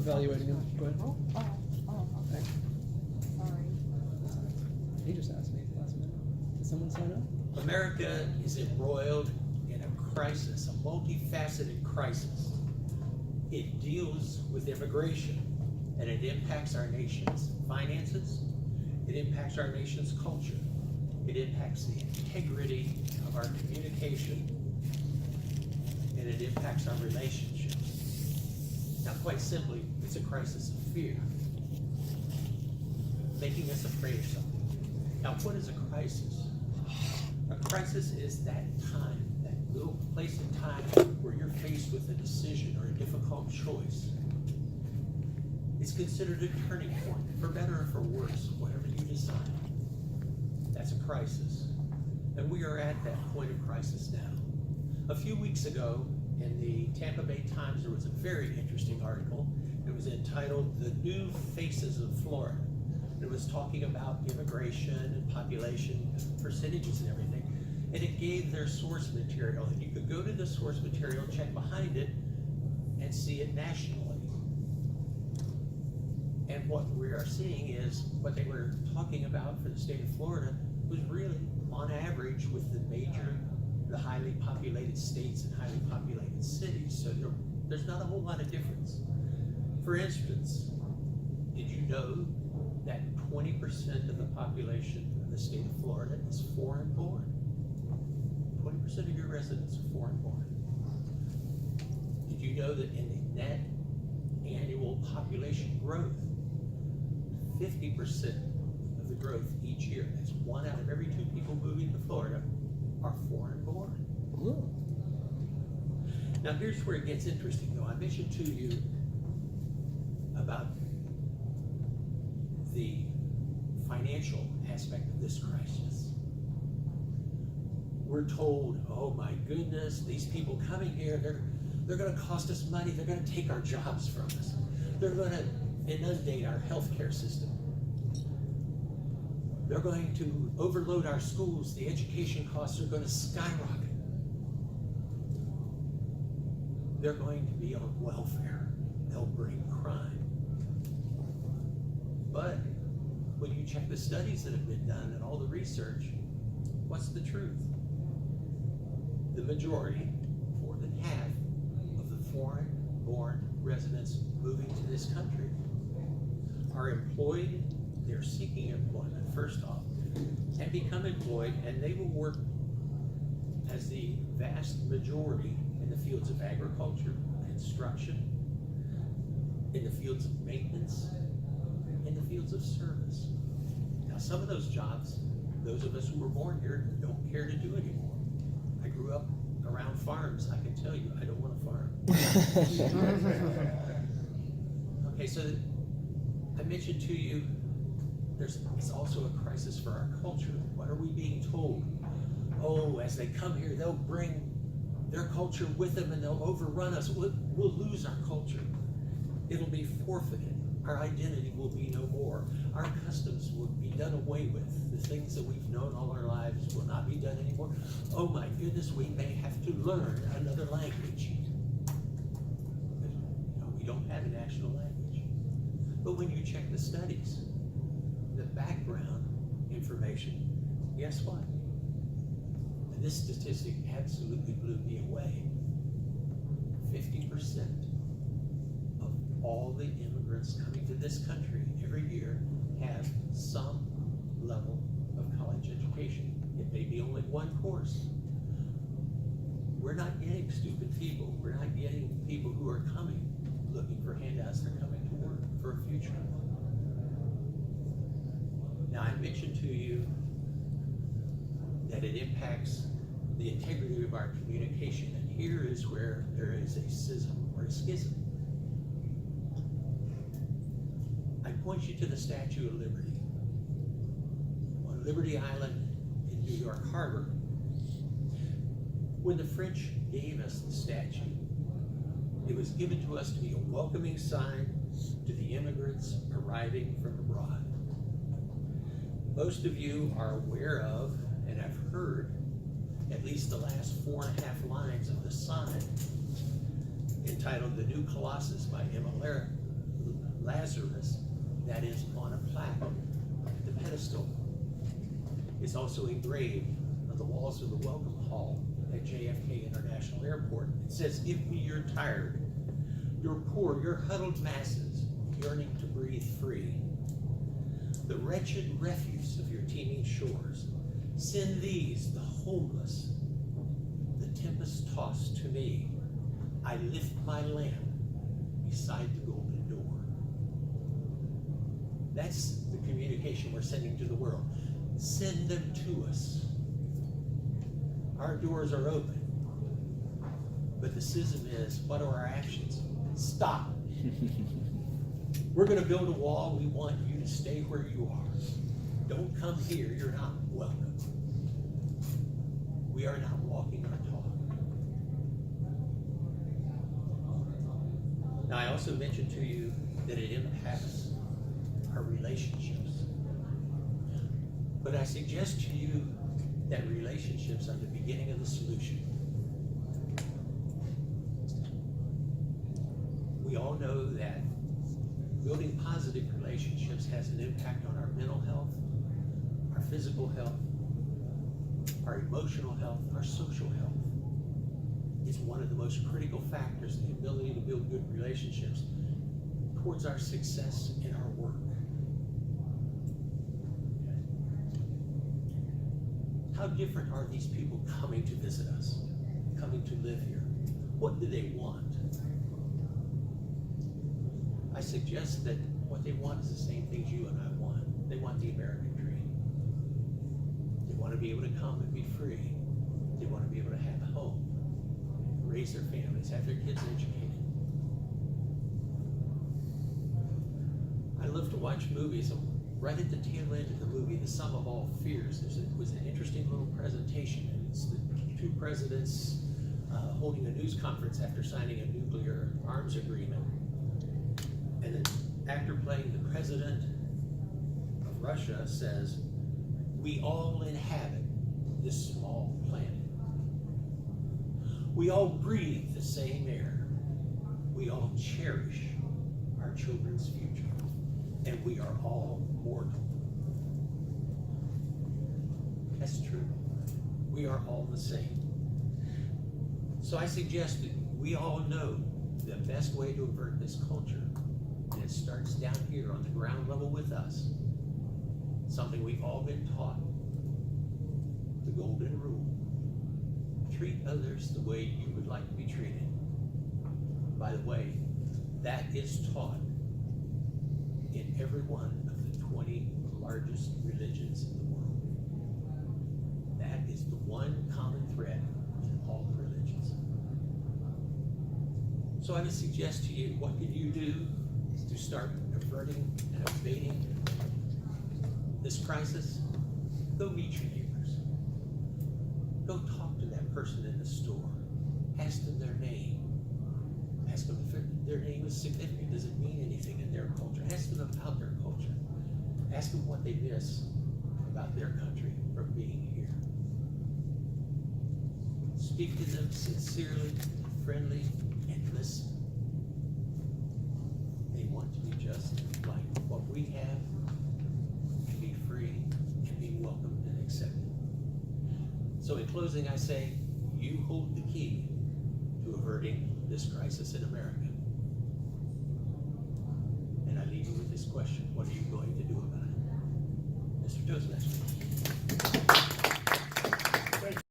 evaluating him. Go ahead. Okay. Sorry. He just asked me last minute. Did someone sign up? America is embroiled in a crisis, a multifaceted crisis. It deals with immigration, and it impacts our nation's finances. It impacts our nation's culture. It impacts the integrity of our communication, and it impacts our relationships. Now, quite simply, it's a crisis of fear, making us afraid of something. Now, what is a crisis? A crisis is that time, that little place in time where you're faced with a decision or a difficult choice. It's considered a turning point, for better or for worse, whatever you decide. That's a crisis. And we are at that point of crisis now. A few weeks ago, in the Tampa Bay Times, there was a very interesting article. It was entitled, "The New Faces of Florida." It was talking about immigration and population percentages and everything. And it gave their source material. And you could go to the source material, check behind it, and see it nationally. And what we are seeing is what they were talking about for the state of Florida was really on average with the highly populated states and highly populated cities. So there's not a whole lot of difference. For instance, did you know that 20% of the population of the state of Florida is foreign born? 20% of your residents are foreign born. Did you know that in the net annual population growth, 50% of the growth each year, that's 1 out of every 2 people moving to Florida, are foreign born? Ooh. Now here's where it gets interesting though. I mentioned to you about the financial aspect of this crisis. We're told, oh my goodness, these people coming here, they're going to cost us money. They're going to take our jobs from us. They're going to inundate our healthcare system. They're going to overload our schools. The education costs are going to skyrocket. They're going to be on welfare. They'll bring crime. But when you check the studies that have been done and all the research, what's the truth? The majority, more than half, of the foreign-born residents moving to this country are employed. They're seeking employment, first off, and become employed, and they will work as the vast majority in the fields of agriculture, construction, in the fields of maintenance, in the fields of service. Now, some of those jobs, those of us who were born here don't care to do anymore. I grew up around farms. I can tell you, I don't want to farm. Okay, so I mentioned to you, it's also a crisis for our culture. What are we being told? Oh, as they come here, they'll bring their culture with them and they'll overrun us. We'll lose our culture. It'll be forfeited. Our identity will be no more. Our customs will be done away with. The things that we've known all our lives will not be done anymore. Oh my goodness, we may have to learn another language. We don't have a national language. But when you check the studies, the background information, guess what? And this statistic absolutely blew me away. 50% of all the immigrants coming to this country every year have some level of college education. It may be only one course. We're not getting stupid people. We're not getting people who are coming looking for handouts. They're coming to work for a future. Now, I mentioned to you that it impacts the integrity of our communication, and here is where there is a schism or a schism. I point you to the Statue of Liberty. On Liberty Island in New York Harbor, when the French gave us the statue, it was given to us to be a welcoming sign to the immigrants arriving from abroad. Most of you are aware of and have heard at least the last 4.5 lines of the sonnet entitled "The New Colossus" by Emma Lazarus that is on a plaque at the pedestal. It's also engraved on the walls of the Welcome Hall at JFK International Airport. It says, "Give me your tired, your poor, your huddled masses yearning to breathe free. The wretched refuse of your teeming shores. Send these, the homeless, the tempest-tossed to me. I lift my lamp beside the golden door." That's the communication we're sending to the world. Send them to us. Our doors are open. But the schism is, what are our actions? Stop. We're going to build a wall. We want you to stay where you are. Don't come here. You're not welcome. We are not walking our talk. Now, I also mentioned to you that it impacts our relationships. But I suggest to you that relationships are the beginning of the solution. We all know that building positive relationships has an impact on our mental health, our physical health, our emotional health, our social health. It's one of the most critical factors, the ability to build good relationships towards our success in our work. How different are these people coming to visit us, coming to live here? What do they want? I suggest that what they want is the same things you and I want. They want the American dream. They want to be able to come and be free. They want to be able to have a home, raise their families, have their kids educated. I love to watch movies. Right at the tail end of the movie, The Sum of All Fears, there was an interesting little presentation. And it's the two presidents holding a news conference after signing a nuclear arms agreement. And the actor playing the president of Russia says, "We all inhabit this small planet. We all breathe the same air. We all cherish our children's future. And we are all mortal." That's true. We are all the same. So I suggest that we all know the best way to avert this culture, and it starts down here on the ground level with us. Something we've all been taught. The golden rule. Treat others the way you would like to be treated. By the way, that is taught in every one of the 20 largest religions in the world. That is the one common thread in all the religions. So I would suggest to you, what can you do to start averting and abating this crisis? Go meet your neighbors. Go talk to that person in the store. Ask them their name. Ask them if their name is significant. Does it mean anything in their culture? Ask them about their culture. Ask them what they miss about their country from being here. Speak to them sincerely, friendly, and listen. They want to be just like what we have, and be free, and be welcomed and accepted. So in closing, I say, you hold the key to averting this crisis in America. And I leave you with this question: what are you going to do about it? Mr. Toastmaster.